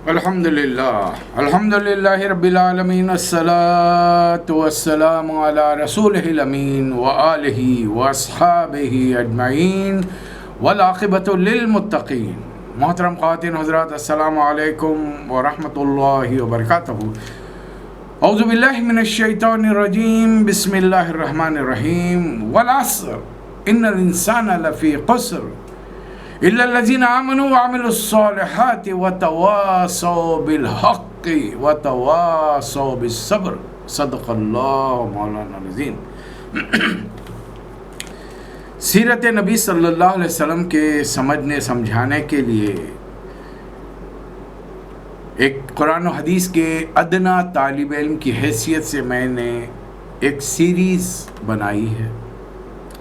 الحمدللہ رب العالمین، الصلاۃ والسلام علی رسولہ الامین وآلہ واصحابہ اجمعین والعاقبۃ للمتقین۔ محترم خواتین حضرات، السلام علیکم ورحمۃ اللہ وبرکاتہ۔ اعوذ باللہ من الشیطان الرجیم، بسم اللہ الرحمن الرحیم۔ والعصر ان الانسان لفی خسر الا الذین آمنوا وعملوا الصالحات وتواصوا بالحق وتواصوا بالصبر، صدق اللہ مولانا العظیم۔ سیرت نبی صلی اللہ علیہ وسلم کے سمجھنے سمجھانے کے لیے ایک قرآن و حدیث کے ادنا طالب علم کی حیثیت سے میں نے ایک سیریز بنائی ہے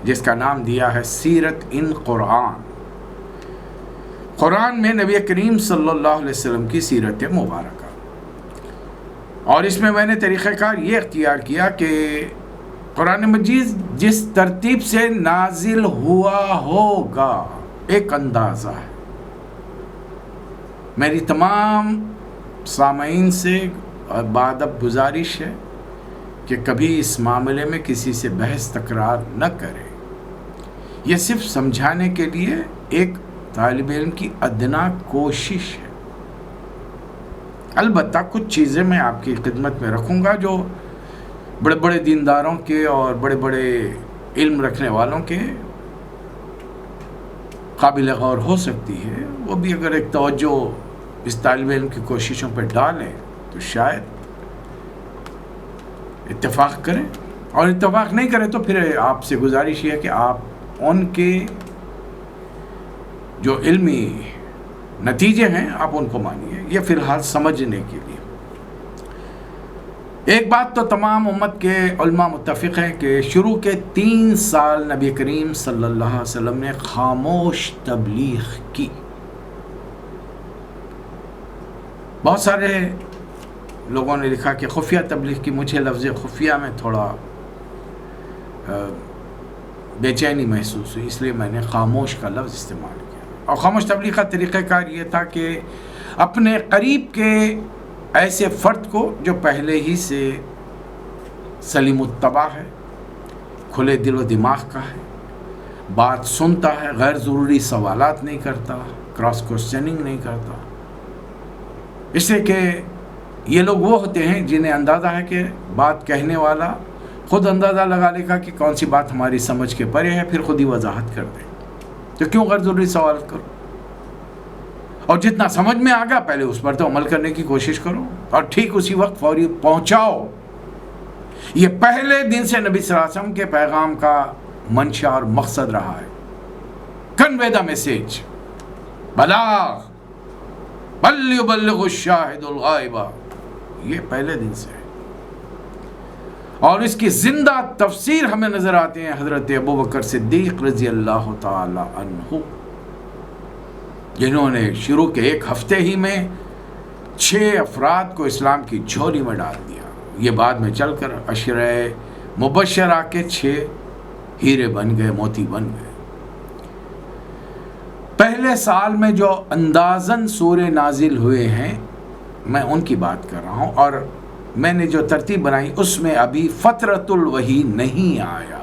جس کا نام دیا ہے سیرت ان قرآن۔ قرآن میں نبی کریم صلی اللہ علیہ وسلم کی سیرت مبارکہ، اور اس میں میں نے طریقہ کار یہ اختیار کیا کہ قرآن مجید جس ترتیب سے نازل ہوا ہوگا ایک اندازہ ہے۔ میری تمام سامعین سے بادب گزارش ہے کہ کبھی اس معاملے میں کسی سے بحث تکرار نہ کرے۔ یہ صرف سمجھانے کے لیے ایک طالب علم کی ادنا کوشش ہے۔ البتہ کچھ چیزیں میں آپ کی خدمت میں رکھوں گا جو بڑے بڑے دینداروں کے اور بڑے بڑے علم رکھنے والوں کے قابل غور ہو سکتی ہے۔ وہ بھی اگر ایک توجہ اس طالب علم کی کوششوں پہ ڈالیں تو شاید اتفاق کریں، اور اتفاق نہیں کریں تو پھر آپ سے گزارش یہ ہے کہ آپ ان کے جو علمی نتیجے ہیں آپ ان کو مانیے۔ یہ فی الحال سمجھنے کے لیے ایک بات تو تمام امت کے علماء متفق ہیں کہ شروع کے 3 سال نبی کریم صلی اللہ علیہ وسلم نے خاموش تبلیغ کی۔ بہت سارے لوگوں نے لکھا کہ خفیہ تبلیغ کی۔ مجھے لفظ خفیہ میں تھوڑا بے چینی محسوس ہوئی، اس لیے میں نے خاموش کا لفظ استعمال کیا۔ اور خاموش تبلیغ کا طریقہ کار یہ تھا کہ اپنے قریب کے ایسے فرد کو جو پہلے ہی سے سلیم الطبع ہے، کھلے دل و دماغ کا ہے، بات سنتا ہے، غیر ضروری سوالات نہیں کرتا، کراس کوسچننگ نہیں کرتا، اس سے کہ یہ لوگ وہ ہوتے ہیں جنہیں اندازہ ہے کہ بات کہنے والا خود اندازہ لگا لے گا کہ کون سی بات ہماری سمجھ کے پرے ہے، پھر خود ہی وضاحت کر دے، تو کیوں غیر ضروری سوال کرو، اور جتنا سمجھ میں آ گیا پہلے اس پر تو عمل کرنے کی کوشش کرو، اور ٹھیک اسی وقت فوری پہنچاؤ۔ یہ پہلے دن سے نبی صلی اللہ علیہ وسلم کے پیغام کا منشا اور مقصد رہا ہے۔ کنوے دا میسج، بلاغ، بل یبلغ الشاہد الغائب، یہ پہلے دن سے ہے۔ اور اس کی زندہ تفسیر ہمیں نظر آتے ہیں حضرت ابوبکر صدیق رضی اللہ تعالی عنہ، جنہوں نے شروع کے 1 ہفتے ہی میں 6 افراد کو اسلام کی جھولی میں ڈال دیا۔ یہ بعد میں چل کر عشرہ مبشرہ کے 6 ہیرے بن گئے، موتی بن گئے۔ پہلے سال میں جو اندازاً سورے نازل ہوئے ہیں میں ان کی بات کر رہا ہوں، اور میں نے جو ترتیب بنائی اس میں ابھی فترۃ الوحی نہیں آیا۔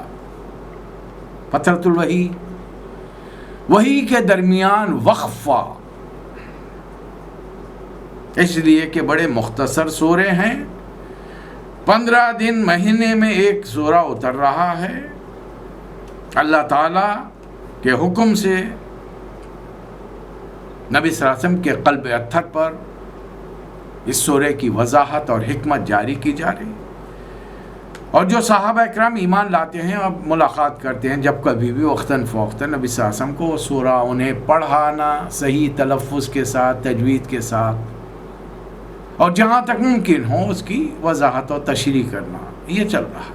فترۃ الوحی، وحی کے درمیان وقفہ، اس لیے کہ بڑے مختصر سورے ہیں، 15 دن مہینے میں ایک سورہ اتر رہا ہے۔ اللہ تعالیٰ کے حکم سے نبی صلی اللہ علیہ وسلم کے قلب اطہر پر اس سورے کی وضاحت اور حکمت جاری کی جا رہی، اور جو صحابہ اکرام ایمان لاتے ہیں اور ملاقات کرتے ہیں جب کبھی بھی وقتاً فوقتاً نبی صلی اللہ علیہ وسلم کو وہ سورہ انہیں پڑھانا صحیح تلفظ کے ساتھ، تجوید کے ساتھ، اور جہاں تک ممکن ہو اس کی وضاحت اور تشریح کرنا، یہ چل رہا۔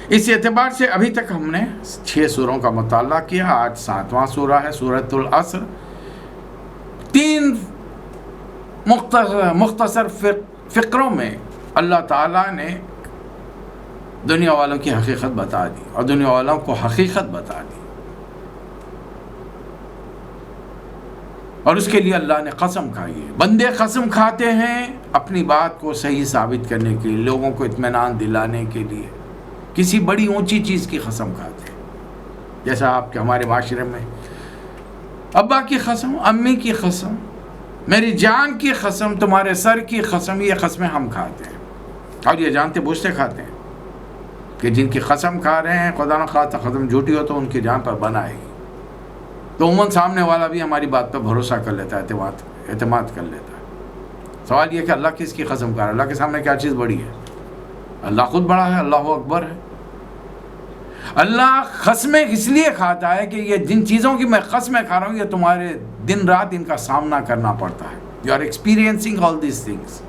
اس اعتبار سے ابھی تک ہم نے 6 سوروں کا مطالعہ کیا۔ آج 7واں سورہ ہے، سورۃ العصر۔ 3 مختصر فقروں میں اللہ تعالیٰ نے دنیا والوں کی حقیقت بتا دی اور دنیا والوں کو حقیقت بتا دی۔ اور اس کے لیے اللہ نے قسم کھائی ہے. بندے قسم کھاتے ہیں اپنی بات کو صحیح ثابت کرنے کے لیے، لوگوں کو اطمینان دلانے کے لیے، کسی بڑی اونچی چیز کی قسم کھاتے ہیں. جیسا آپ کے ہمارے معاشرے میں ابا کی قسم، امی کی قسم، میری جان کی قسم، تمہارے سر کی قسم، یہ قسمیں ہم کھاتے ہیں. اور یہ جانتے بوجھتے کھاتے ہیں کہ جن کی قسم کھا رہے ہیں خدا نہ خواستہ قسم جھوٹی ہو تو ان کی جان پر بنائے گی. تو عموماً سامنے والا بھی ہماری بات پر بھروسہ کر لیتا ہے، اعتماد کر لیتا ہے. سوال یہ کہ اللہ کس کی قسم کھا رہا ہے؟ اللہ کے سامنے کیا چیز بڑی ہے؟ اللہ خود بڑا ہے، اللہ اکبر ہے. اللہ قسمیں اس لیے کھاتا ہے کہ یہ جن چیزوں کی میں قسمیں کھا رہا ہوں یہ تمہارے دن رات ان کا سامنا کرنا پڑتا ہے. You are experiencing all these things.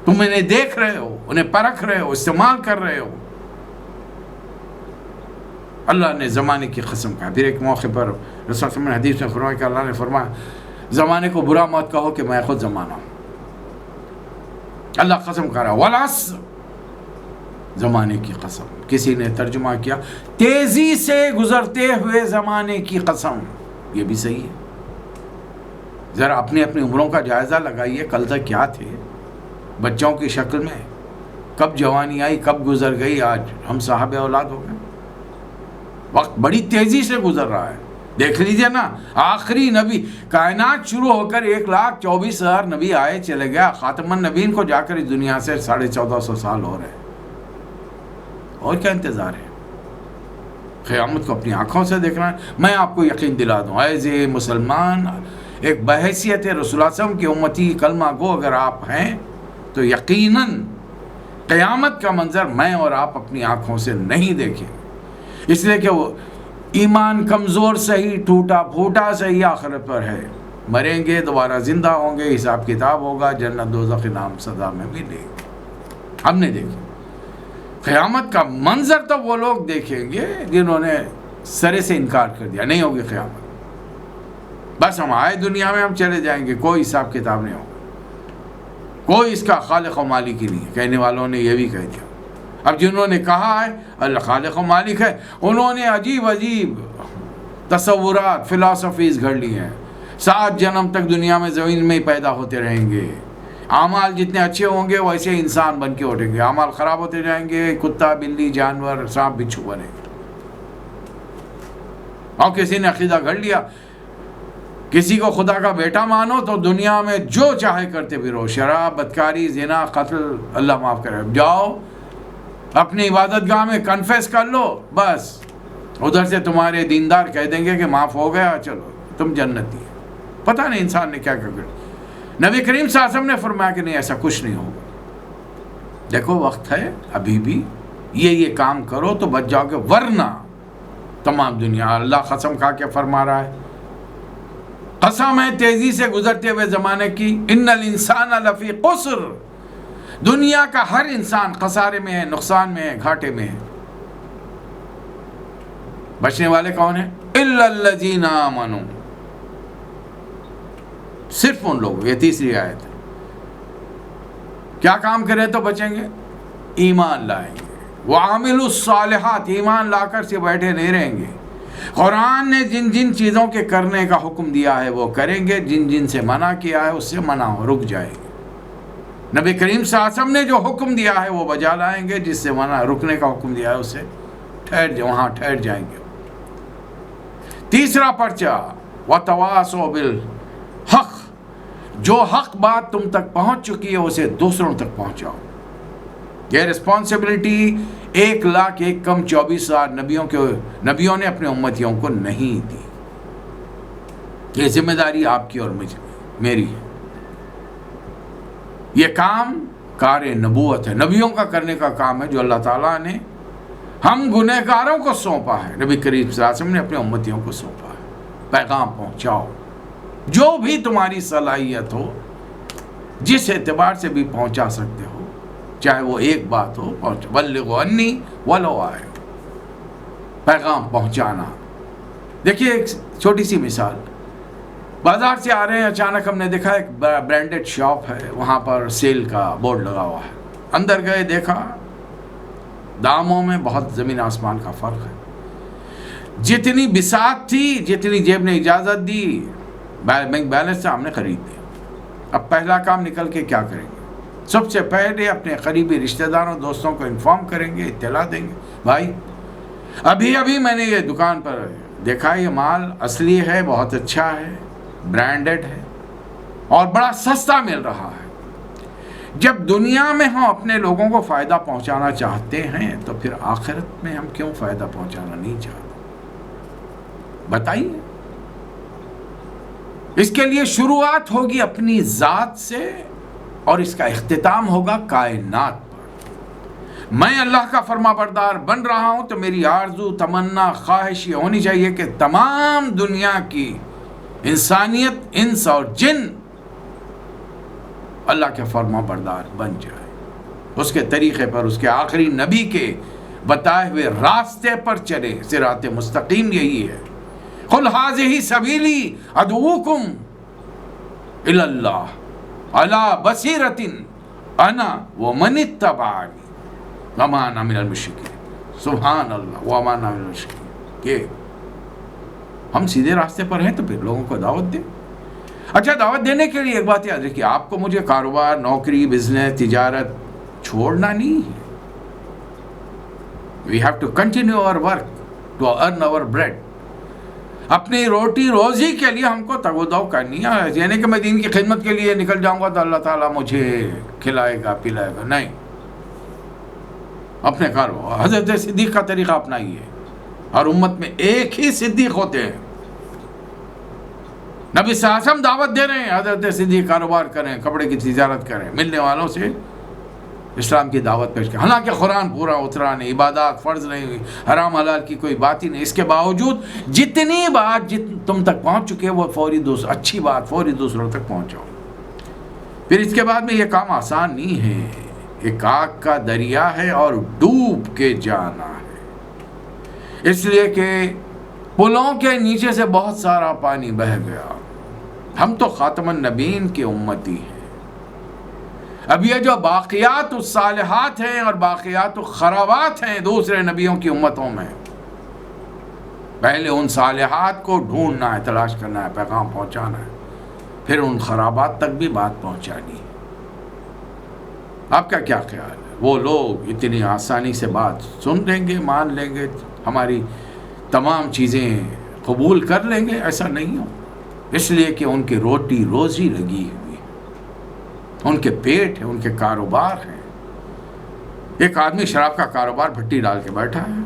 تم انہیں دیکھ رہے ہو، انہیں پرکھ رہے ہو، استعمال کر رہے ہو. اللہ نے زمانے کی قسم کہا. پھر ایک موقع پر رسول صلی اللہ علیہ وسلم نے حدیث میں فرمایا کہ اللہ نے فرمایا زمانے کو برا مت کہو کہ میں خود زمانہ ہوں. اللہ قسم کہہ رہا ہے والعصر، زمانے کی قسم. کسی نے ترجمہ کیا تیزی سے گزرتے ہوئے زمانے کی قسم. یہ بھی صحیح ہے. ذرا اپنی اپنی عمروں کا جائزہ لگائیے. کل تک کیا تھے بچوں کی شکل میں، کب جوانی آئی، کب گزر گئی، آج ہم صاحب اولاد ہو گئے. وقت بڑی تیزی سے گزر رہا ہے. دیکھ لیجئے نا، آخری نبی کائنات شروع ہو کر 1,24,000 نبی آئے چلے گیا. خاتم النبیین کو جا کر اس دنیا سے 1450 سال ہو رہے ہیں. اور کیا انتظار ہے؟ قیامت کو اپنی آنکھوں سے دیکھنا ہے. میں آپ کو یقین دلا دوں ایز اے مسلمان، ایک بحیثیت رسول اللہ صلی اللہ علیہ وسلم کی امتی کلمہ گو اگر آپ ہیں تو یقیناً قیامت کا منظر میں اور آپ اپنی آنکھوں سے نہیں دیکھیں. اس لیے کہ وہ ایمان کمزور صحیح، ٹوٹا پھوٹا صحیح آخرت پر ہے. مریں گے، دوبارہ زندہ ہوں گے، حساب کتاب ہوگا، جنت دوزخ انعام سزا میں بھی لے گے. ہم نے دیکھیں قیامت کا منظر تو وہ لوگ دیکھیں گے جنہوں نے سرے سے انکار کر دیا. نہیں ہوگی قیامت. بس ہم آئے دنیا میں، ہم چلے جائیں گے، کوئی حساب کتاب نہیں ہوگا. کوئی اس کا خالق و مالک ہی نہیں ہے. کہنے والوں نے یہ بھی کہہ دیا. اب جنہوں نے کہا ہے اللہ خالق و مالک ہے، انہوں نے عجیب عجیب تصورات، فلاسفیز گھڑ لی ہیں. 7 جنم تک دنیا میں زمین میں ہی پیدا ہوتے رہیں گے. اعمال جتنے اچھے ہوں گے ویسے انسان بن کے اٹھیں گے. اعمال خراب ہوتے جائیں گے، کتا بلی جانور سانپ بچھو بنیں گے. اور کسی نے عقیدہ گھڑ لیا کسی کو خدا کا بیٹا مانو تو دنیا میں جو چاہے کرتے بھی رہو، شراب، بدکاری، زنا، قتل، اللہ معاف کرے. جاؤ اپنی عبادت گاہ میں کنفیس کر لو، بس ادھر سے تمہارے دیندار کہہ دیں گے کہ معاف ہو گیا، چلو تم جنتی. پتہ نہیں انسان نے کیا کر. نبی کریم صلی اللہ علیہ وسلم نے فرمایا کہ نہیں، ایسا کچھ نہیں ہوگا. دیکھو وقت ہے ابھی بھی، یہ کام کرو تو بچ جاؤ گے، ورنہ تمام دنیا. اللہ قسم کھا کے فرما رہا ہے، قسم ہے تیزی سے گزرتے ہوئے زمانے کی، ان الانسان لفی خسر. دنیا کا ہر انسان خسارے میں ہے، نقصان میں ہے، گھاٹے میں ہے. بچنے والے کون ہیں؟ الا الذین آمنوا، صرف ان لوگ. یہ تیسری آیت ہے. کیا کام کرے تو بچیں گے؟ ایمان لائیں گے. وعاملوا الصالحات، ایمان لا کر سے بیٹھے نہیں رہیں گے. قرآن نے جن جن چیزوں کے کرنے کا حکم دیا ہے وہ کریں گے، جن جن سے منع کیا ہے اس سے منع ہو، رک جائیں گے. نبی کریم صلی اللہ علیہ وسلم نے جو حکم دیا ہے وہ بجا لائیں گے، جس سے منع رکنے کا حکم دیا ہے اس سے وہاں ٹھہر جائیں گے. تیسرا پرچہ وَتَوَاصَوْا بِالْحَقِّ، جو حق بات تم تک پہنچ چکی ہے اسے دوسروں تک پہنچاؤ. یہ رسپانسبلٹی 1,01,24,000 نبیوں نے اپنے امتیوں کو نہیں دی. یہ ذمہ داری آپ کی اور میری ہے. یہ کام کار نبوت ہے، نبیوں کا کرنے کا کام ہے جو اللہ تعالیٰ نے ہم گنہگاروں کو سونپا ہے. نبی کریم صلی اللہ علیہ وسلم نے اپنے امتیوں کو سونپا ہے. پیغام پہنچاؤ، جو بھی تمہاری صلاحیت ہو، جس اعتبار سے بھی پہنچا سکتے ہو، چاہے وہ ایک بات ہو، پہنچو. بلغوا انی ولو آئے، پیغام پہنچانا. دیکھیے ایک چھوٹی سی مثال، بازار سے آ رہے ہیں، اچانک ہم نے دیکھا ایک برانڈڈ شاپ ہے، وہاں پر سیل کا بورڈ لگا ہوا ہے. اندر گئے، دیکھا داموں میں بہت زمین آسمان کا فرق ہے. جتنی بساط تھی، جتنی جیب نے اجازت دی، بینک بیلنس سے ہم نے خرید لیا۔ اب پہلا کام نکل کے کیا کریں گے؟ سب سے پہلے اپنے قریبی رشتہ داروں دوستوں کو انفارم کریں گے، اطلاع دیں گے، بھائی ابھی میں نے یہ دکان پر دیکھا، یہ مال اصلی ہے، بہت اچھا ہے، برانڈڈ ہے اور بڑا سستا مل رہا ہے۔ جب دنیا میں ہم اپنے لوگوں کو فائدہ پہنچانا چاہتے ہیں تو پھر آخرت میں ہم کیوں فائدہ پہنچانا نہیں چاہتے؟ بتائیے۔ اس کے لیے شروعات ہوگی اپنی ذات سے اور اس کا اختتام ہوگا کائنات پر۔ میں اللہ کا فرما بردار بن رہا ہوں تو میری آرزو، تمنا، خواہش یہ ہونی چاہیے کہ تمام دنیا کی انسانیت، انس اور جن اللہ کے فرما بردار بن جائے، اس کے طریقے پر، اس کے آخری نبی کے بتائے ہوئے راستے پر چلے۔ صراط مستقیم یہی ہے، قل ھذہ سبیلی ادعوکم الی اللہ علی بصیرۃ انا ومن اتبعنی وما انا من المشرکین۔ سبحان اللہ، وما انا من المشرکین، کہ ہم سیدھے راستے پر ہیں تو پھر لوگوں کو دعوت دیں۔ اچھا، دعوت دینے کے لیے ایک بات یاد رکھیے، آپ کو مجھے کاروبار، نوکری، بزنس، تجارت چھوڑنا نہیں ہے۔ We have to continue our work to earn our bread۔ اپنی روٹی روزی کے لیے ہم کو تگ و دو کرنی ہے، یعنی کہ میں دین کی خدمت کے لیے نکل جاؤں گا تو اللہ تعالیٰ مجھے کھلائے گا پلائے گا، نہیں۔ اپنے کاروبار، حضرت صدیق کا طریقہ اپنائیے، اور امت میں ایک ہی صدیق ہوتے ہیں۔ نبی صلی اللہ علیہ وسلم دعوت دے رہے ہیں، حضرت صدیق کاروبار کریں، کپڑے کی تجارت کریں، ملنے والوں سے اسلام کی دعوت پیش کریں۔ حالانکہ قرآن پورا اترا نہیں، عبادات فرض نہیں ہوئی، حرام حلال کی کوئی بات ہی نہیں، اس کے باوجود جتنی بات تم تک پہنچ چکے وہ فوری اچھی بات فوری دوسروں تک پہنچاؤ۔ پھر اس کے بعد میں یہ کام آسان نہیں ہے، ایک آگ کا دریا ہے اور ڈوب کے جانا ہے، اس لیے کہ پلوں کے نیچے سے بہت سارا پانی بہہ گیا۔ ہم تو خاتم النبیین کی امتی ہیں۔ اب یہ جو باقیات الصالحات ہیں اور باقیات الخرابات ہیں دوسرے نبیوں کی امتوں میں، پہلے ان صالحات کو ڈھونڈنا ہے، تلاش کرنا ہے، پیغام پہنچانا ہے، پھر ان خرابات تک بھی بات پہنچانی ہے۔ آپ کا کیا خیال ہے؟ وہ لوگ اتنی آسانی سے بات سن لیں گے، مان لیں گے، ہماری تمام چیزیں قبول کر لیں گے؟ ایسا نہیں ہو، اس لیے کہ ان کی روٹی روزی لگی ہوئی ہے، ان کے پیٹ ہے، ان کے کاروبار ہیں۔ ایک آدمی شراب کا کاروبار بھٹی ڈال کے بیٹھا ہے،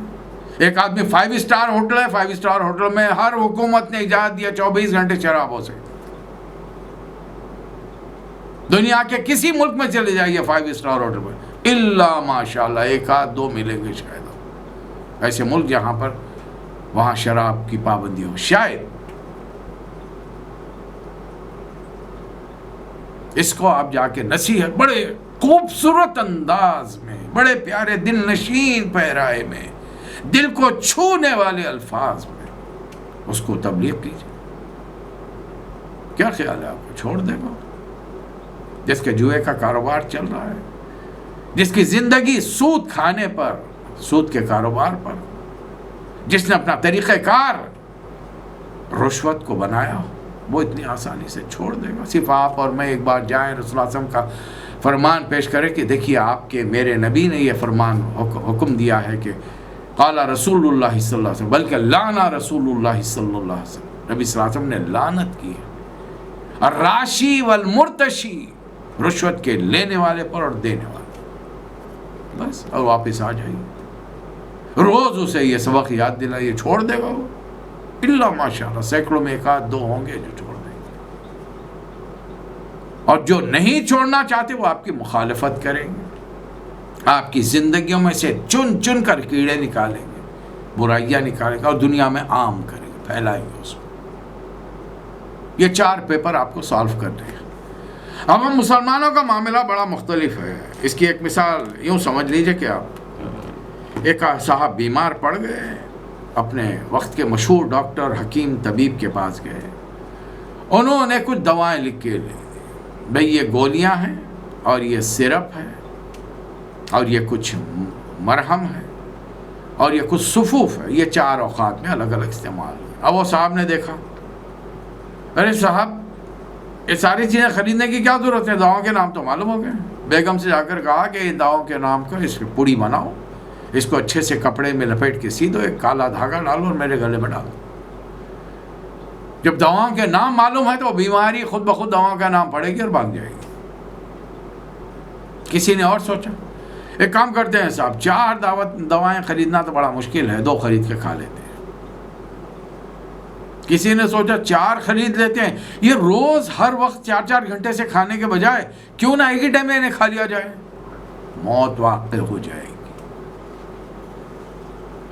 ایک آدمی 5 اسٹار ہوٹل ہے، 5 اسٹار ہوٹل میں ہر حکومت نے اجازت دیا 24 گھنٹے شراب ہو سکتی۔ دنیا کے کسی ملک میں چلے جائیے 5 اسٹار ہوٹل میں، الا ماشاءاللہ 1-2 ملیں گے شاید ایسے ملک جہاں پر وہاں شراب کی پابندی ہو، شاید۔ اس کو آپ جا کے نصیحت بڑے خوبصورت انداز میں، بڑے پیارے دل نشین پیرائے میں، دل کو چھونے والے الفاظ میں اس کو تبلیغ کیجیے۔ کیا خیال ہے آپ کو چھوڑ دے گا؟ جس کے جوئے کا کاروبار چل رہا ہے، جس کی زندگی سود کھانے پر، سود کے کاروبار پر، جس نے اپنا طریقہ کار رشوت کو بنایا، وہ اتنی آسانی سے چھوڑ دے گا؟ صرف آپ اور میں ایک بار جائیں، رسول اللہ صلی اللہ علیہ وسلم کا فرمان پیش کریں کہ دیکھیے آپ کے میرے نبی نے یہ فرمان حکم دیا ہے کہ قال رسول اللہ صلی اللہ علیہ وسلم، بلکہ لانا رسول اللہ صلی اللہ علیہ وسلم، نبی صلی اللہ علیہ وسلم نے لعنت کی ہے الراشی والمرتشی، رشوت کے لینے والے پر اور دینے والے، بس، اور واپس آ جائیے۔ روز اسے یہ سبق یاد دلائیے، چھوڑ دے گا وہ، اللہ ماشاءاللہ سینکڑوں میں 1-2 ہوں گے جو چھوڑ دیں گے، اور جو نہیں چھوڑنا چاہتے وہ آپ کی مخالفت کریں گے، آپ کی زندگیوں میں سے چن چن کر کیڑے نکالیں گے، برائیاں نکالیں گے اور دنیا میں عام کریں گے، پھیلائیں گے اس کو۔ یہ 4 پیپر آپ کو سالو کر دیں گے۔ اب ہم مسلمانوں کا معاملہ بڑا مختلف ہے۔ اس کی ایک مثال یوں سمجھ لیجئے کہ آپ، ایک صاحب بیمار پڑ گئے، اپنے وقت کے مشہور ڈاکٹر حکیم طبیب کے پاس گئے، انہوں نے کچھ دوائیں لکھ کے لے، بھئی یہ گولیاں ہیں اور یہ سرپ ہے اور یہ کچھ مرہم ہے اور یہ کچھ صفوف ہے، یہ 4 اوقات میں الگ الگ استعمال ہے۔ اب وہ صاحب نے دیکھا، ارے صاحب یہ ساری چیزیں خریدنے کی کیا ضرورت ہے، دواؤں کے نام تو معلوم ہو گئے۔ بیگم سے جا کر کہا کہ ان دواؤں کے نام کو اس کی پوڑی بناؤ، اس کو اچھے سے کپڑے میں لپیٹ کے سی دو، ایک کالا دھاگا ڈالو اور میرے گلے میں ڈالو۔ جب دواؤں کے نام معلوم ہے تو بیماری خود بخود دواؤں کا نام پڑے گی اور بھاگ جائے گی۔ کسی نے اور سوچا، ایک کام کرتے ہیں صاحب، 4 دوائیں خریدنا تو بڑا مشکل ہے، 2 خرید کے کھا لیتے ہیں۔ کسی نے سوچا 4 خرید لیتے ہیں، یہ روز ہر وقت 4 گھنٹے سے کھانے کے بجائے کیوں نہ ایک ہی ٹائم میں انہیں کھا لیا جائے، موت واقع ہو جائے گی۔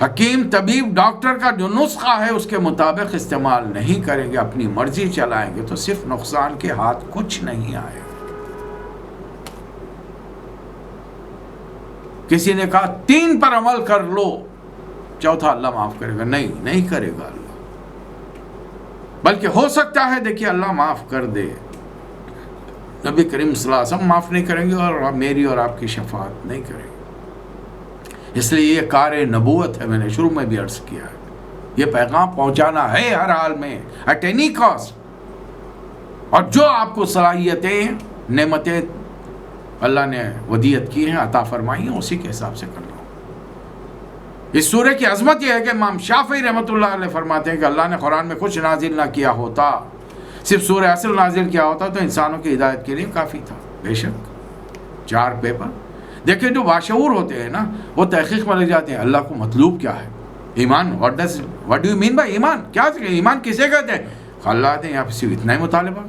حکیم طبیب ڈاکٹر کا جو نسخہ ہے اس کے مطابق استعمال نہیں کریں گے، اپنی مرضی چلائیں گے تو صرف نقصان کے ہاتھ کچھ نہیں آئے گا۔ کسی نے کہا 3 پر عمل کر لو، چوتھا اللہ معاف کرے گا، نہیں کرے گا اللہ، بلکہ ہو سکتا ہے دیکھیے اللہ معاف کر دے، نبی کریم صلی اللہ علیہ وسلم معاف نہیں کریں گے اور میری اور آپ کی شفاعت نہیں کریں گے۔ اس لیے یہ کار نبوت ہے، میں نے شروع میں بھی عرض کیا ہے، یہ پیغام پہنچانا ہے ہر حال میں، ایٹ اینی کاسٹ، اور جو آپ کو صلاحیتیں نعمتیں اللہ نے ودیت کی ہیں، عطا فرمائی ہیں، اسی کے حساب سے کرنا۔ اس سورہ کی عظمت یہ ہے کہ امام شافعی رحمۃ اللہ علیہ فرماتے ہیں کہ اللہ نے قرآن میں کچھ نازل نہ کیا ہوتا، صرف سورہ اصل نازل کیا ہوتا تو انسانوں کی ہدایت کے لیے کافی تھا۔ بے شک 4 پیپر دیکھیں، جو باشعور ہوتے ہیں نا وہ تحقیق میں لگ جاتے ہیں، اللہ کو مطلوب کیا ہے، ایمان، what do you mean by ایمان، کیا ایمان کسے کہتے ہیں؟ اللہ نے یہاں پہ صرف اتنا ہی مطالبہ،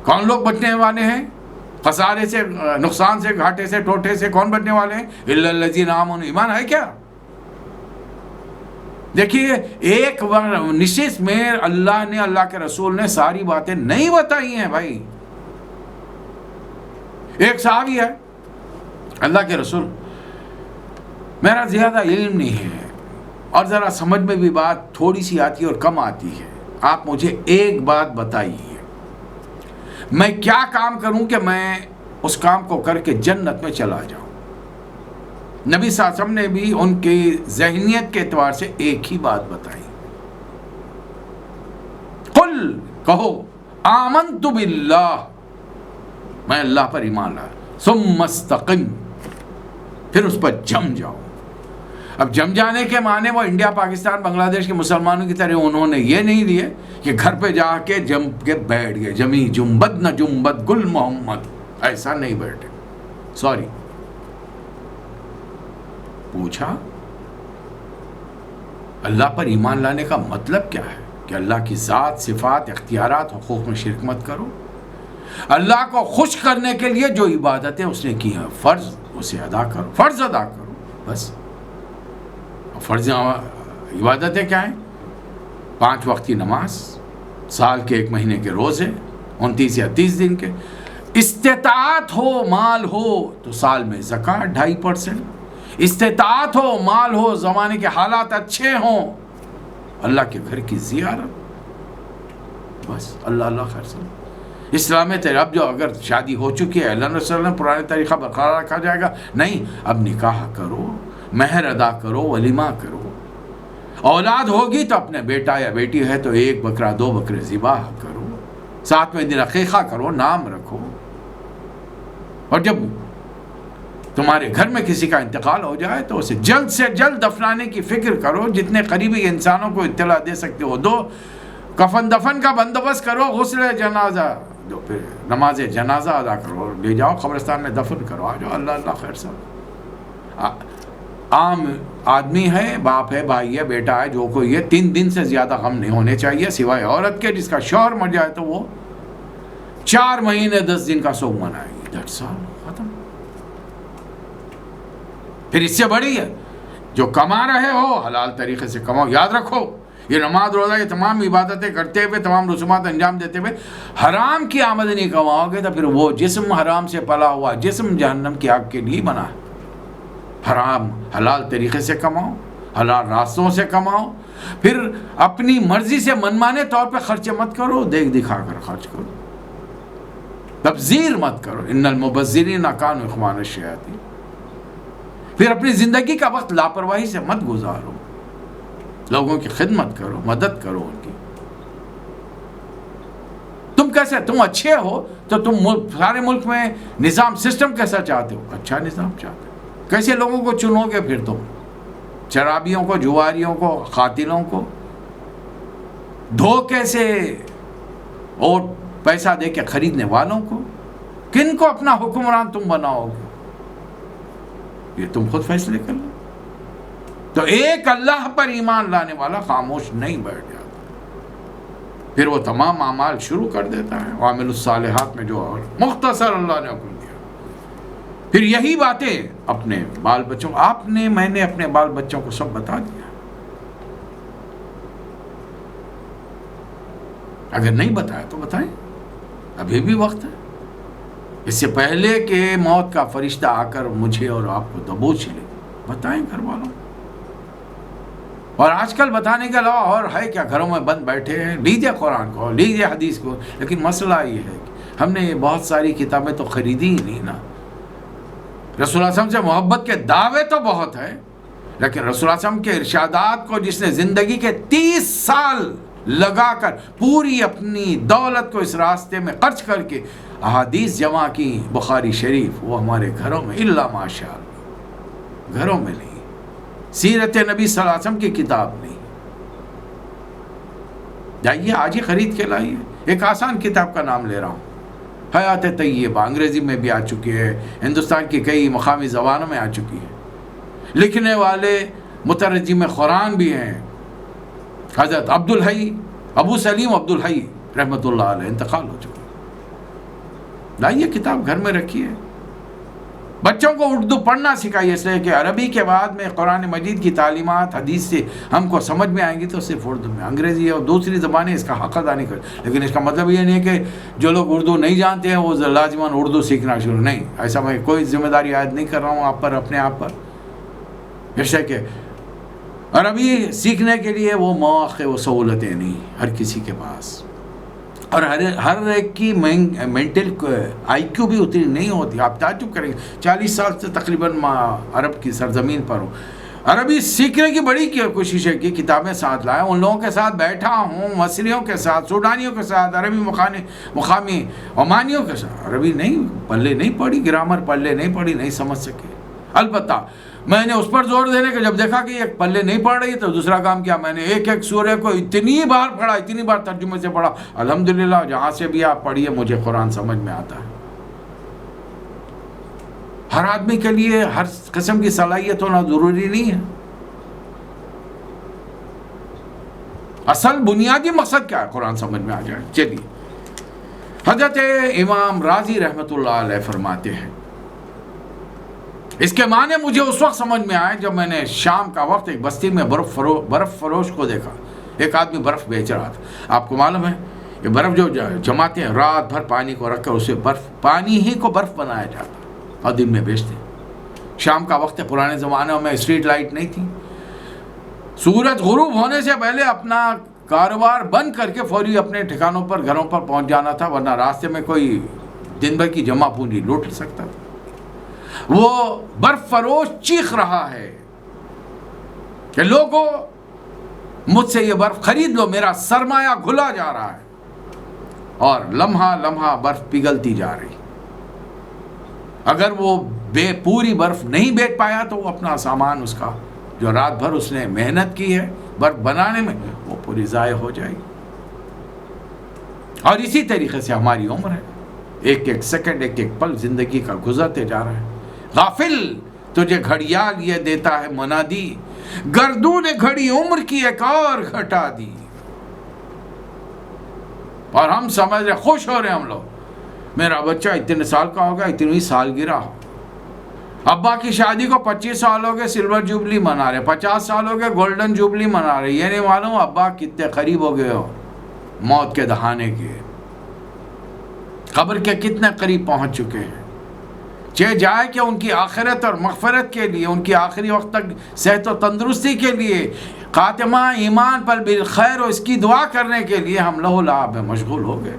کون لوگ بچنے والے ہیں خسارے سے، نقصان سے، گھاٹے سے، ٹوٹے سے کون بچنے والے ہیں؟ الا الذین آمنوا، ایمان ہے کیا؟ دیکھیے ایک نشست میں اللہ نے، اللہ کے رسول نے ساری باتیں نہیں بتائی ہیں بھائی۔ ایک صحابی ہے، اللہ کے رسول میرا زیادہ علم نہیں ہے اور ذرا سمجھ میں بھی بات تھوڑی سی آتی ہے اور کم آتی ہے، آپ مجھے ایک بات بتائیے، میں کیا کام کروں کہ میں اس کام کو کر کے جنت میں چلا جاؤں؟ نبی صلی اللہ علیہ وسلم نے بھی ان کی ذہنیت کے اعتبار سے ایک ہی بات بتائی، قل، کہو، آمنت باللہ، میں اللہ پر ایمان لایا، ثم استقم، پھر اس پر جم جاؤ۔ اب جم جانے کے معنی وہ انڈیا، پاکستان، بنگلہ دیش کے مسلمانوں کی طرح انہوں نے یہ نہیں لیے کہ گھر پہ جا کے جم کے بیٹھ گئے، جمی جنبد نہ جنبد گل محمد، ایسا نہیں بیٹھے، سوری۔ پوچھا اللہ پر ایمان لانے کا مطلب کیا ہے؟ کہ اللہ کی ذات، صفات، اختیارات، حقوق میں شرک مت کرو، اللہ کو خوش کرنے کے لیے جو عبادتیں اس نے کی ہیں فرض، اسے ادا کرو، فرض ادا کرو، بس۔ فرض عبادتیں کیا ہیں؟ 5 وقت کی نماز، سال کے 1 مہینے کے روزے، 29 یا 30 دن کے، استطاعت ہو، مال ہو تو سال میں زکوٰۃ 2.5%، استطاعت ہو، مال ہو، زمانے کے حالات اچھے ہوں، اللہ کے گھر کی زیارت، بس۔ اللہ خیر سب اسلام میں تیرے اب جو اگر شادی ہو چکی ہے، اللہ نے صلی اللہ علیہ وسلم پرانے طریقہ برقرار رکھا جائے گا، نہیں، اب نکاح کرو، مہر ادا کرو، ولیمہ کرو، اولاد ہوگی تو اپنے بیٹا یا بیٹی ہے تو 1 بکرا 2 بکرے ذبح کرو، 7ویں دن عقیقہ کرو، نام رکھو، اور جب تمہارے گھر میں کسی کا انتقال ہو جائے تو اسے جلد سے جلد دفنانے کی فکر کرو، جتنے قریبی انسانوں کو اطلاع دے سکتے ہو دو، کفن دفن کا بندوبست کرو، غسل جنازہ دو، پھر نماز جنازہ ادا کرو، لے جاؤ قبرستان میں دفن کرو، آ جاؤ، اللہ خیر سب۔ عام آدمی ہے، باپ ہے، بھائی ہے، بیٹا ہے، جو کوئی ہے، 3 دن سے زیادہ غم نہیں ہونے چاہیے، سوائے عورت کے جس کا شوہر مر جائے تو وہ 4 مہینے 10 دن کا سوگ منائے گی، 10 سال ختم۔ پھر اس سے بڑی ہے، جو کما رہے ہو حلال طریقے سے کماؤ، یاد رکھو یہ نماز روزہ یہ تمام عبادتیں کرتے ہوئے، تمام رسومات انجام دیتے ہوئے حرام کی آمدنی کماؤ گے تو پھر وہ جسم حرام سے پلا ہوا جسم جہنم کی آگ کے لیے بنا ہے۔ حرام حلال طریقے سے کماؤ، حلال راستوں سے کماؤ، پھر اپنی مرضی سے منمانے طور پہ خرچ مت کرو، دیکھ دکھا کر خرچ کرو، تبذیر مت کرو، ان المبذرین کانوا اخوان الشیاطین۔ پھر اپنی زندگی کا وقت لاپرواہی سے مت گزارو، لوگوں کی خدمت کرو، مدد کرو ان کی۔ تم کیسے، تم اچھے ہو تو تم سارے ملک میں نظام سسٹم کیسا چاہتے ہو؟ اچھا نظام چاہتے ہو۔ کیسے لوگوں کو چنو گے پھر تم؟ شرابیوں کو، جواریوں کو، قاتلوں کو دھوکے سے ووٹ پیسہ دے کے خریدنے والوں کو؟ کن کو اپنا حکمران تم بناؤ گے؟ یہ تم خود فیصلے کر لو۔ تو ایک اللہ پر ایمان لانے والا خاموش نہیں بیٹھ جاتا، پھر وہ تمام اعمال شروع کر دیتا ہے، وَعَمِلُوا الصَّالِحَاتِ میں جو مختصر اللہ نے حکم دیا، پھر یہی باتیں اپنے بال بچوں، میں نے اپنے بال بچوں کو سب بتا دیا۔ اگر نہیں بتایا تو بتائیں، ابھی بھی وقت ہے، اس سے پہلے کہ موت کا فرشتہ آ کر مجھے اور آپ کو دبوچ لے۔ بتائیں گھر والوں۔ اور آج کل بتانے کے علاوہ اور ہے کیا؟ گھروں میں بند بیٹھے ہیں، لیجئے قرآن کو، لیجئے حدیث کو، لیکن مسئلہ یہ ہے کہ ہم نے یہ بہت ساری کتابیں تو خریدی ہی نہیں نا۔ رسول اللہ صلی اللہ علیہ وسلم سے محبت کے دعوے تو بہت ہیں، لیکن رسول اللہ صلی اللہ علیہ وسلم کے ارشادات کو جس نے زندگی کے 30 سال لگا کر پوری اپنی دولت کو اس راستے میں خرچ کر کے احادیث جمع کی، بخاری شریف، وہ ہمارے گھروں میں الا ماشاءاللہ گھروں میں نہیں۔ سیرت نبی صلی اللہ علیہ وسلم کی کتاب نہیں، جائیے آج ہی خرید کے لائیے۔ ایک آسان کتاب کا نام لے رہا ہوں، حیات طیبہ، انگریزی میں بھی آ چکی ہے، ہندوستان کی کئی مقامی زبانوں میں آ چکی ہے، لکھنے والے مترجم قرآن بھی ہیں، حضرت ابو سلیم عبد الحی رحمۃ اللہ علیہ، انتقال ہو چکا۔ لائیے کتاب گھر میں رکھیے، بچوں کو اردو پڑھنا سکھائیے، اس لیے کہ عربی کے بعد میں قرآن مجید کی تعلیمات حدیث سے ہم کو سمجھ میں آئیں گی تو صرف اردو میں، انگریزی اور دوسری زبانیں اس کا حق ادا نہیں کریں۔ لیکن اس کا مطلب یہ نہیں ہے کہ جو لوگ اردو نہیں جانتے ہیں وہ لازماً اردو سیکھنا شروع، نہیں، ایسا میں کوئی ذمہ داری عائد نہیں کر رہا ہوں آپ پر، اپنے آپ پر۔ جیسے کہ عربی سیکھنے کے لیے وہ مواقع، وہ سہولتیں نہیں ہر کسی کے پاس، اور ہر ایک کی مینٹل آئی کیو بھی اتنی نہیں ہوتی۔ آپ تعجب کریں گے، 40 سال سے تقریباً عرب کی سرزمین پر ہوں، عربی سیکھنے کی بڑی کوشش ہے کہ کتابیں ساتھ لائیں، ان لوگوں کے ساتھ بیٹھا ہوں، مصریوں کے ساتھ، سوڈانیوں کے ساتھ، عربی مقامی عمانیوں کے ساتھ، عربی نہیں پلے نہیں پڑی، گرامر پلے نہیں پڑی، نہیں سمجھ سکے۔ البتہ میں نے اس پر زور دینے کے جب دیکھا کہ ایک پلے نہیں پڑھ رہی تو دوسرا کام کیا، میں نے ایک سورہ کو اتنی بار پڑھا، اتنی بار ترجمے سے پڑھا، الحمدللہ جہاں سے بھی آپ پڑھیے مجھے قرآن سمجھ میں آتا ہے۔ ہر آدمی کے لیے ہر قسم کی صلاحیت ہونا ضروری نہیں ہے۔ اصل بنیادی مقصد کیا ہے؟ قرآن سمجھ میں آ جائے۔ چلیے، حضرت امام راضی رحمۃ اللہ علیہ فرماتے ہیں، اس کے معنی مجھے اس وقت سمجھ میں آئے جب میں نے شام کا وقت ایک بستی میں برف فروش کو دیکھا۔ ایک آدمی برف بیچ رہا تھا۔ آپ کو معلوم ہے یہ برف جو جماتے ہیں، رات بھر پانی کو رکھ کر اسے پانی ہی کو برف بنایا جاتا اور دن میں بیچتے ہیں۔ شام کا وقت ہے، پرانے زمانوں میں اسٹریٹ لائٹ نہیں تھی، سورج غروب ہونے سے پہلے اپنا کاروبار بند کر کے فوری اپنے ٹھکانوں پر، گھروں پر پہنچ جانا تھا، ورنہ راستے میں کوئی دن بھر کی جمع پونجی لوٹ سکتا تھا۔ وہ برف فروش چیخ رہا ہے کہ لوگوں مجھ سے یہ برف خرید لو، میرا سرمایہ گھلا جا رہا ہے، اور لمحہ لمحہ برف پگھلتی جا رہی۔ اگر وہ پوری برف نہیں بیچ پایا تو وہ اپنا سامان، اس کا جو رات بھر اس نے محنت کی ہے برف بنانے میں، وہ پوری ضائع ہو جائے گی۔ اور اسی طریقے سے ہماری عمر ہے، ایک ایک سیکنڈ، ایک ایک پل زندگی کا گزرتے جا رہا ہے۔ غافل تجھے گھڑیال یہ دیتا ہے منادی، گردون گھڑی عمر کی ایک اور گھٹا دی۔ اور ہم سمجھ رہے، خوش ہو رہے ہم لوگ، میرا بچہ اتنے سال کا ہوگا، اتنی سالگرہ ہو، ابا کی شادی کو 25 سال ہو گئے، سلور جوبلی منا رہے، 50 سال ہو گئے، گولڈن جوبلی منا رہے۔ یہ نہیں معلوم ابا کتنے قریب ہو گئے ہو موت کے دہانے کے، قبر کے کتنے قریب پہنچ چکے ہیں۔ چاہے جائے کہ ان کی آخرت اور مغفرت کے لیے، ان کی آخری وقت تک صحت و تندرستی کے لیے، خاتمہ ایمان پر بالخیر اور اس کی دعا کرنے کے لیے ہم لہو لعب میں مشغول ہو گئے۔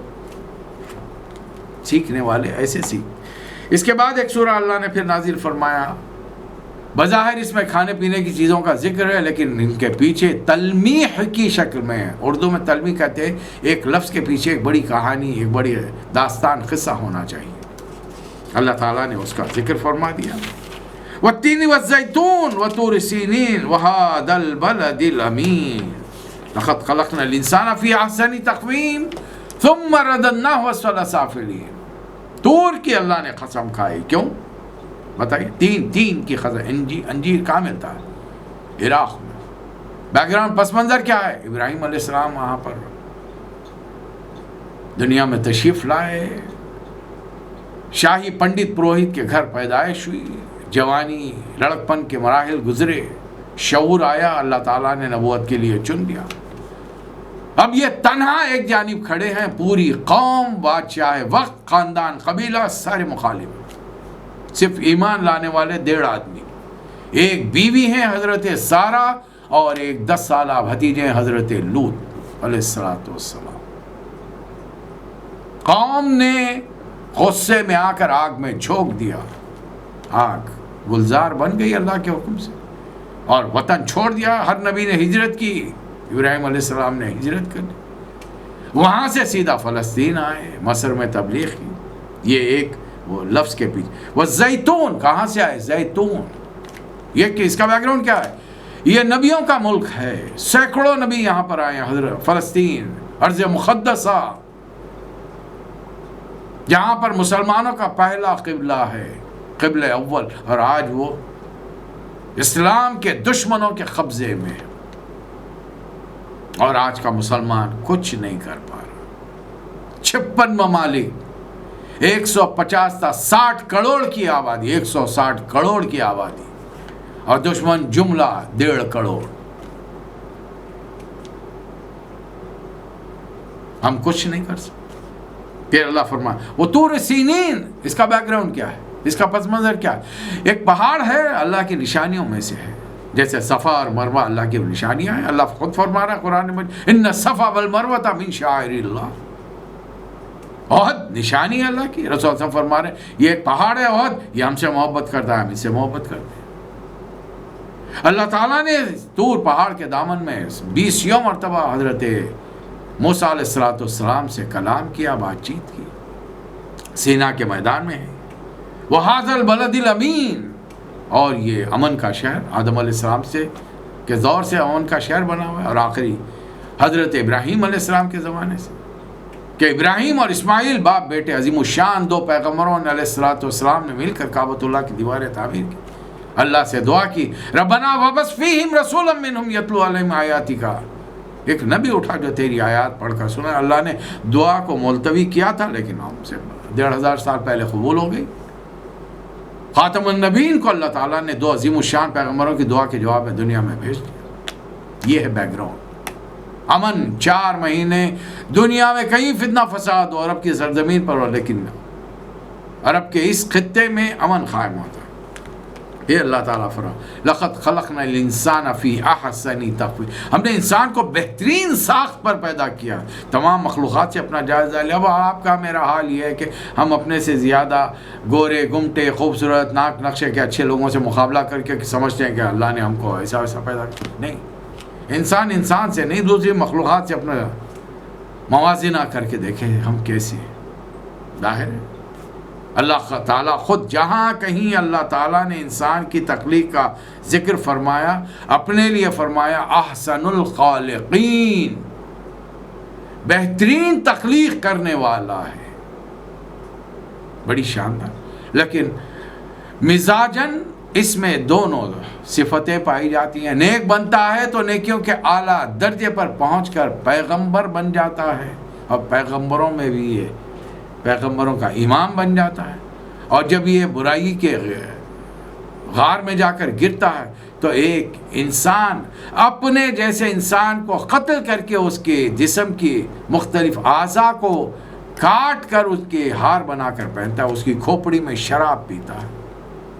سیکھنے والے ایسے سیکھ۔ اس کے بعد ایک سورہ اللہ نے پھر نازل فرمایا، بظاہر اس میں کھانے پینے کی چیزوں کا ذکر ہے، لیکن ان کے پیچھے تلمیح کی شکل میں ہے۔ اردو میں تلمیح کہتے ہیں ایک لفظ کے پیچھے ایک بڑی کہانی، ایک بڑی داستان، قصہ ہونا چاہیے۔ اللہ تعالیٰ نے اس کا ذکر فرما دیا۔ والتین والزیتون وطور سینین وہذا البلد الامین لقد خلقنا الانسان فی احسن تقویم ثم رددناہ اسفل سافلین۔ طور کی اللہ نے قسم کھائی، کیوں بتائیے؟ تین کی قسم۔ انجیر کہاں ملتا ہے؟ عراق میں۔ بیک گراؤنڈ پس منظر کیا ہے؟ ابراہیم علیہ السلام وہاں پر دنیا میں تشریف لائے، شاہی پنڈت پروہت کے گھر پیدائش ہوئی، جوانی لڑکپن کے مراحل گزرے، شعور آیا، اللہ تعالیٰ نے نبوت کے لیے چن لیا۔ اب یہ تنہا ایک جانب کھڑے ہیں، پوری قوم، بادشاہ وقت، خاندان، قبیلہ سارے مخالف، صرف ایمان لانے والے 1.5 آدمی، ایک بیوی ہیں حضرت سارہ اور ایک 10 سالہ بھتیجے حضرت لوط علیہ السلام۔ قوم نے غصے میں آ کر آگ میں جھونک دیا، آگ گلزار بن گئی اللہ کے حکم سے، اور وطن چھوڑ دیا۔ ہر نبی نے ہجرت کی، ابراہیم علیہ السلام نے ہجرت کر لی، وہاں سے سیدھا فلسطین آئے، مصر میں تبلیغ کی۔ یہ ایک وہ لفظ کے پیچھے وہ زیتون کہاں سے آئے؟ زیتون، یہ کہ اس کا بیک گراؤنڈ کیا ہے؟ یہ نبیوں کا ملک ہے، سینکڑوں نبی یہاں پر آئے ہیں۔ حضرت فلسطین ارض مقدسہ، جہاں پر مسلمانوں کا پہلا قبلہ ہے، قبلہ اول، اور آج وہ اسلام کے دشمنوں کے قبضے میں، اور آج کا مسلمان کچھ نہیں کر پا رہا۔ 56 ممالک، 150 تا 60 کروڑ کی آبادی، 160 کروڑ کی آبادی، اور دشمن جملہ 1.5 کروڑ۔ ہم کچھ نہیں کر سکتے۔ پھر اللہ فرمائے وہ طور سینین، اس کا بیک گراؤنڈ کیا ہے؟ اس کا پس منظر کیا ہے؟ ایک پہاڑ ہے، اللہ کی نشانیوں میں سے ہے، جیسے صفا اور مروہ اللہ کی نشانیاں ہیں۔ اللہ خود فرما رہا ہے قرآن میں، ان الصفا والمروہ من شعائر اللہ۔ احد نشانی ہے اللہ کی، رسول صلی اللہ علیہ وسلم فرما رہے ہیں یہ ایک پہاڑ ہے احد، یہ ہم سے محبت کرتا ہے، ہم اس سے محبت کرتے ہیں۔ اللہ تعالیٰ نے طور پہاڑ کے دامن میں 20 مرتبہ حضرت موسیٰ علیہ السلام سے کلام کیا، بات چیت کی، سینا کے میدان میں ہے۔ وَهَذَا الْبَلَدِ الْأَمِينَ، اور یہ امن کا شہر، آدم علیہ السلام سے کے دور سے امن کا شہر بنا ہوا ہے، اور آخری حضرت ابراہیم علیہ السلام کے زمانے سے، کہ ابراہیم اور اسماعیل باپ بیٹے عظیم الشان 2 پیغمبروں نے علیہ السلام نے مل کر کعبۃ اللہ کی دیواریں تعمیر کی۔ اللہ سے دعا کی، ربنا وبعث فیہم رسولا منہم یتلو علیہم آیاتک، ایک نبی اٹھا جو تیری آیات پڑھ کر سنا۔ اللہ نے دعا کو ملتوی کیا تھا، لیکن ہم سے 1500 سال پہلے قبول ہو گئی۔ خاتم النبیین کو اللہ تعالیٰ نے 2 عظیم الشان پیغمبروں کی دعا کے جواب میں دنیا میں بھیج دیا۔ یہ ہے بیک گراؤنڈ، امن۔ 4 مہینے دنیا میں کہیں فتنہ فساد ہو عرب کی سرزمین پر ہو، لیکن عرب کے اس خطے میں امن قائم ہوتا ہے۔ یہ اللہ تعالیٰ فرماتا ہے لقد خلقنا الانسان فی احسن تقویم، ہم نے انسان کو بہترین ساخت پر پیدا کیا۔ تمام مخلوقات سے اپنا جائزہ لیا۔ اب آپ کا میرا حال یہ ہے کہ ہم اپنے سے زیادہ گورے گمٹے خوبصورت ناک نقشے کے اچھے لوگوں سے مقابلہ کر کے سمجھتے ہیں کہ اللہ نے ہم کو ایسا ویسا پیدا کیا۔ نہیں، انسان سے نہیں، دوسری مخلوقات سے اپنا موازنہ کر کے دیکھیں ہم کیسے ہیں۔ ظاہر ہے اللہ تعالیٰ خود جہاں کہیں اللہ تعالیٰ نے انسان کی تخلیق کا ذکر فرمایا، اپنے لیے فرمایا احسن الخالقین، بہترین تخلیق کرنے والا ہے، بڑی شاندار۔ لیکن مزاجن اس میں دونوں صفتیں پائی جاتی ہیں۔ نیک بنتا ہے تو نیکیوں کے اعلیٰ درجے پر پہنچ کر پیغمبر بن جاتا ہے، اور پیغمبروں میں بھی یہ پیغمبروں کا امام بن جاتا ہے۔ اور جب یہ برائی کے غار میں جا کر گرتا ہے تو ایک انسان اپنے جیسے انسان کو قتل کر کے اس کے جسم کی مختلف اعضاء کو کاٹ کر اس کے ہار بنا کر پہنتا ہے، اس کی کھوپڑی میں شراب پیتا ہے۔